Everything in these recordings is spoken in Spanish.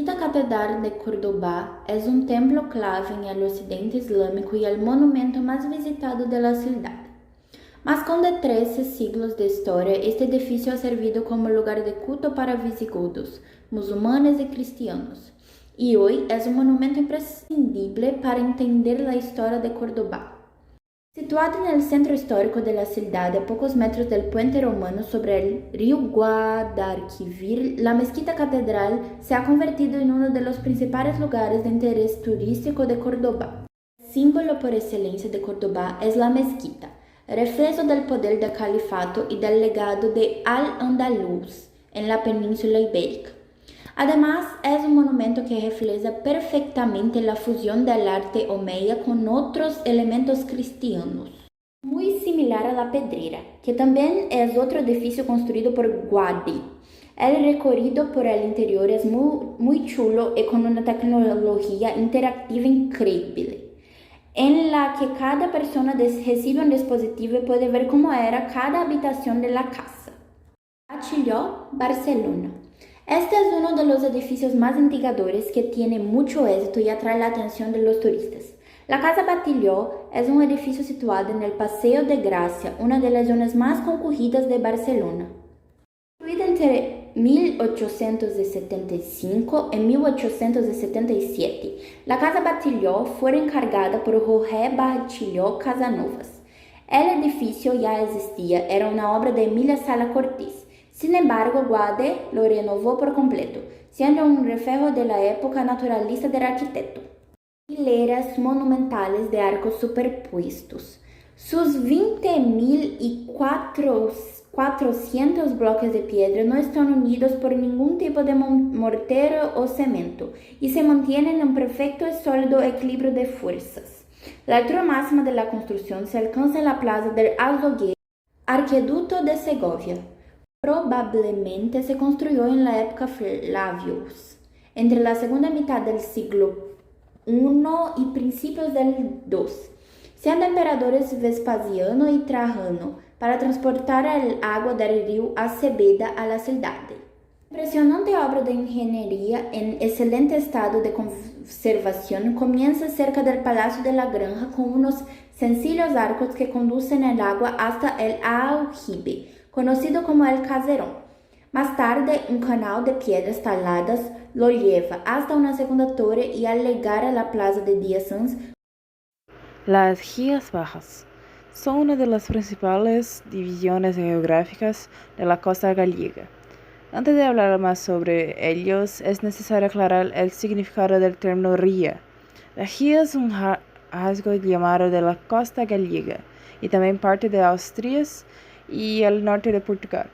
La Catedral de Córdoba es un templo clave en el occidente islámico y el monumento más visitado de la ciudad. Más con de 13 siglos de historia, este edificio ha servido como lugar de culto para visigodos, musulmanes y cristianos, y hoy es un monumento imprescindible para entender la historia de Córdoba. Situado en el centro histórico de la ciudad, a pocos metros del puente romano sobre el río Guadalquivir, la mezquita catedral se ha convertido en uno de los principales lugares de interés turístico de Córdoba. El símbolo por excelencia de Córdoba es la mezquita, reflejo del poder del califato y del legado de Al-Andalus en la península ibérica. Además, es un monumento que refleja perfectamente la fusión del arte omeya con otros elementos cristianos. Muy similar a la Pedrera, que también es otro edificio construido por Gaudí. El recorrido por el interior es muy chulo y con una tecnología interactiva increíble, en la que cada persona recibe un dispositivo y puede ver cómo era cada habitación de la casa. Batlló, Barcelona. Este es uno de los edificios más intrigadores que tiene mucho éxito y atrae la atención de los turistas. La Casa Batlló es un edificio situado en el Paseo de Gracia, una de las zonas más concurridas de Barcelona. Construida entre 1875 y 1877, la Casa Batlló fue encargada por Jorge Batlló Casanovas. El edificio ya existía, era una obra de Emilia Sala Cortés. Sin embargo, Guade lo renovó por completo, siendo un reflejo de la época naturalista del arquitecto. Hileras monumentales de arcos superpuestos. Sus 20.400 bloques de piedra no están unidos por ningún tipo de mortero o cemento y se mantienen en un perfecto y sólido equilibrio de fuerzas. La altura máxima de la construcción se alcanza en la plaza del Azogueiro, Arqueducto de Segovia. Probablemente se construyó en la época Flavius, entre la segunda mitad del siglo I y principios del II, siendo emperadores Vespasiano y Trajano, para transportar el agua del río Acebeda a la ciudad. Impresionante obra de ingeniería en excelente estado de conservación comienza cerca del Palacio de la Granja con unos sencillos arcos que conducen el agua hasta el aljibe, conocido como el Caserón. Más tarde, un canal de piedras taladas lo lleva hasta una segunda torre y al llegar a la plaza de Díaz Sanz. Las Rías Bajas son una de las principales divisiones geográficas de la costa gallega. Antes de hablar más sobre ellos, es necesario aclarar el significado del término ría. La ría es un rasgo llamado de la costa gallega y también parte de Asturias y el norte de Portugal.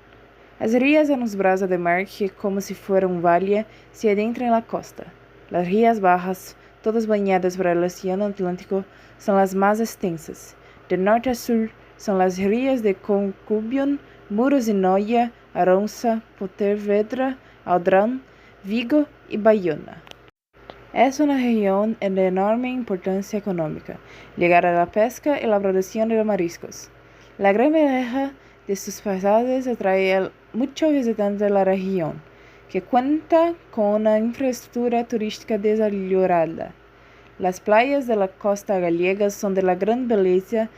As rías são os braços de mar que, como se fuera um valle, se adentram na costa. Las rías bajas, todas banhadas por el Océano Atlántico, são as mais extensas. De norte a sur, são as rías de Concubion, Muros e Noia, Aronsa, Pontevedra, Aldrán, Vigo e Bayona. Es una región de enorme importancia económica, ligada a la pesca y la producción de mariscos. La gran belleza de sus paisajes atrae a muchos visitantes de la región, que cuenta con una infraestructura turística desarrollada. Las playas de la costa gallega son de la gran belleza,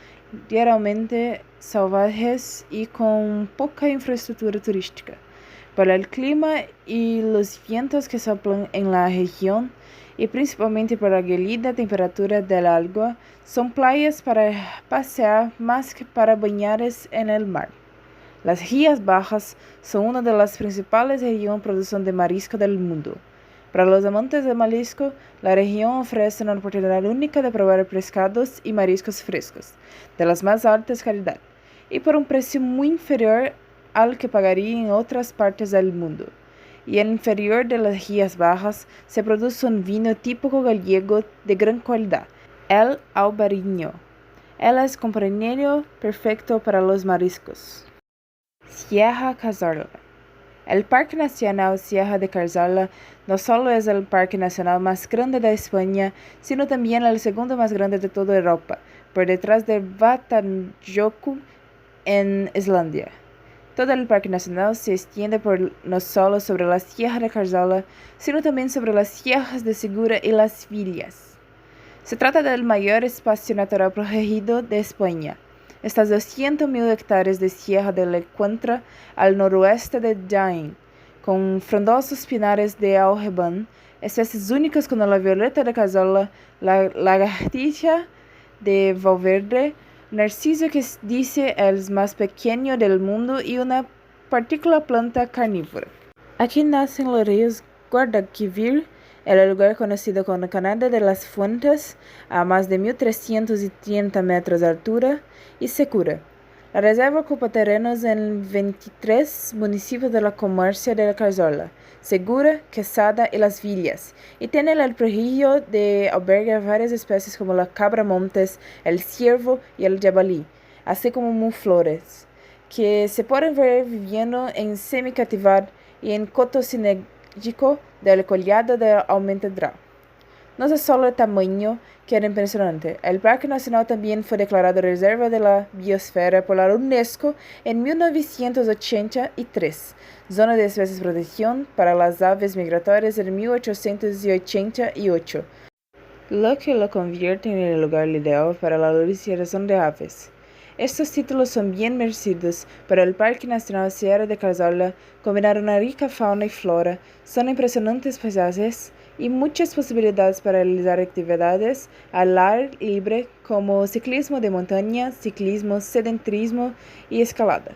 generalmente salvajes y con poca infraestructura turística. Por el clima y los vientos que soplan en la región, y principalmente por la gelida temperatura del agua, son playas para pasear más que para bañarse en el mar. Las Rías Bajas son una de las principales regiones de producción de marisco del mundo. Para los amantes de marisco, la región ofrece una oportunidad única de probar pescados y mariscos frescos, de las más altas calidad, y por un precio muy inferior al que pagaría en otras partes del mundo. Y en el interior de las Rías Bajas se produce un vino típico gallego de gran calidad, el Albariño. Él es compañero perfecto para los mariscos. Sierra Cazorla. El Parque Nacional Sierra de Cazorla no solo es el parque nacional más grande de España, sino también el segundo más grande de toda Europa, por detrás de Vatnajökull en Islandia. Todo el Parque Nacional se extiende no solo sobre la Sierra de Cazorla, sino también sobre las sierras de Segura y Las Villas. Se trata del mayor espacio natural protegido de España. Estas 200.000 hectáreas de sierra se encuentran al noroeste de Jaén, con frondosos pinares de algebán, especies únicas como la violeta de Cazorla, la lagartija de Valverde, narciso que dice el más pequeño del mundo y una partícula planta carnívora. Aquí nacen los ríos Guadalquivir, el lugar conocido como Canadá de las Fuentes, a más de 1.330 metros de altura, y Segura. La reserva ocupa terrenos en 23 municipios de la comarca de Cazorla, Segura, Quesada y Las Villas, y tiene el privilegio de albergar varias especies como la cabra montes, el ciervo y el jabalí, así como muflores, que se pueden ver viviendo en semicatividad y en coto sinérgico del collado de Almendral. No es solo el tamaño que era impresionante. El Parque Nacional también fue declarado Reserva de la Biosfera por la UNESCO en 1983, Zona de Especies de Protección para las Aves Migratorias en 1888, lo que lo convierte en el lugar ideal para la localización de aves. Estos títulos son bien merecidos, pero el Parque Nacional Sierra de Cazorla combina una rica fauna y flora, son impresionantes paisajes y muchas posibilidades para realizar actividades al aire libre como ciclismo de montaña, ciclismo, senderismo y escalada.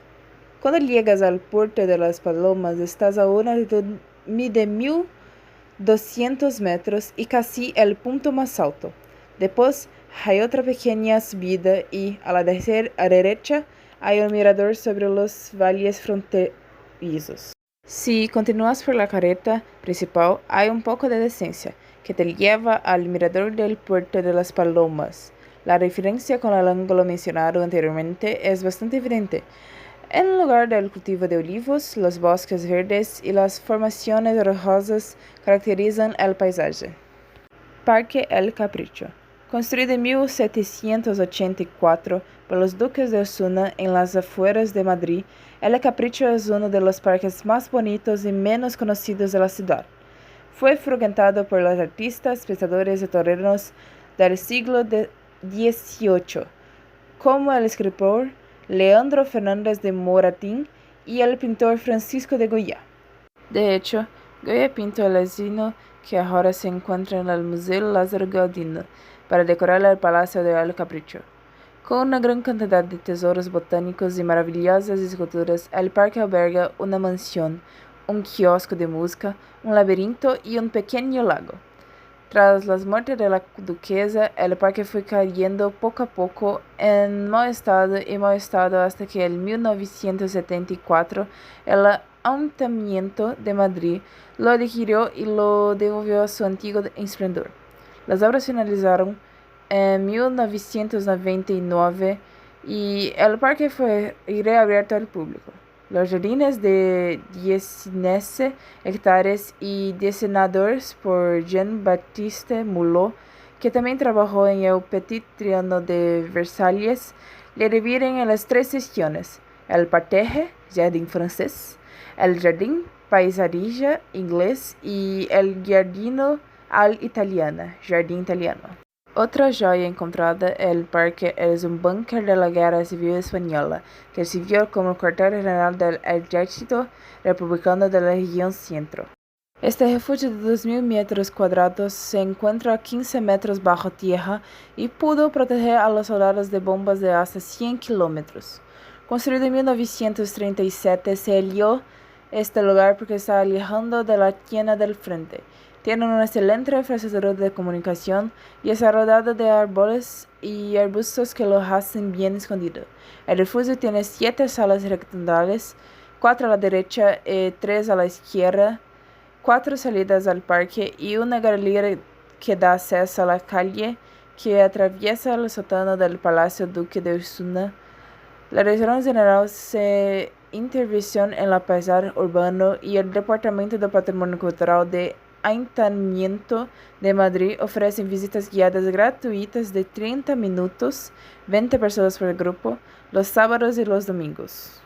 Cuando llegas al puerto de Las Palomas, estás a una altitud de 1.200 metros y casi el punto más alto. Después hay otra pequeña subida y, a la derecha, hay un mirador sobre los valles fronterizos. Si continúas por la carretera principal, hay un poco de descenso que te lleva al mirador del puerto de Las Palomas. La referencia con el ángulo mencionado anteriormente es bastante evidente. En lugar del cultivo de olivos, los bosques verdes y las formaciones rocosas caracterizan el paisaje. Parque El Capricho. Construido en 1784 por los duques de Osuna en las afueras de Madrid, El Capricho es uno de los parques más bonitos y menos conocidos de la ciudad. Fue frecuentado por los artistas, pensadores y toreros del siglo XVIII, como el escritor Leandro Fernández de Moratín y el pintor Francisco de Goya. De hecho, Goya pintó el asino que ahora se encuentra en el Museo Lázaro Galdino para decorar el Palacio de El Capricho. Con una gran cantidad de tesoros botánicos y maravillosas esculturas, el parque alberga una mansión, un kiosco de música, un laberinto y un pequeño lago. Tras la muerte de la duquesa, el parque fue cayendo poco a poco en mal estado hasta que en 1974 el Ayuntamiento de Madrid lo adquirió y lo devolvió a su antiguo esplendor. Las obras finalizaron en 1999 y el parque fue reabierto al público. Los jardines de 19 hectáreas y diseñados por Jean-Baptiste Mulot, que también trabajó en el Petit Trianon de Versalles, le dividen en las 3 secciones: el parterre, jardín francés, el jardín paisajista inglés y el giardino al italiana, jardín italiano. Otra joya encontrada en el parque es un búnker de la Guerra Civil Española, que sirvió como cuartel general del Ejército Republicano de la región centro. Este refugio de 2.000 metros cuadrados se encuentra a 15 metros bajo tierra y pudo proteger a los soldados de bombas de hasta 100 kilómetros. Construido en 1937, se eligió este lugar porque está alejado de la línea del frente. Tiene una excelente infraestructura de comunicación y está rodeado de árboles y arbustos que lo hacen bien escondido. El refugio tiene 7 salas rectangulares, 4 a la derecha y 3 a la izquierda, 4 salidas al parque y una galería que da acceso a la calle que atraviesa el sótano del Palacio Duque de Osuna. La Dirección General de Intervención en el Paisaje Urbano y el Departamento de Patrimonio Cultural de Ayuntamiento de Madrid ofrecen visitas guiadas gratuitas de 30 minutos, 20 personas por grupo, los sábados y los domingos.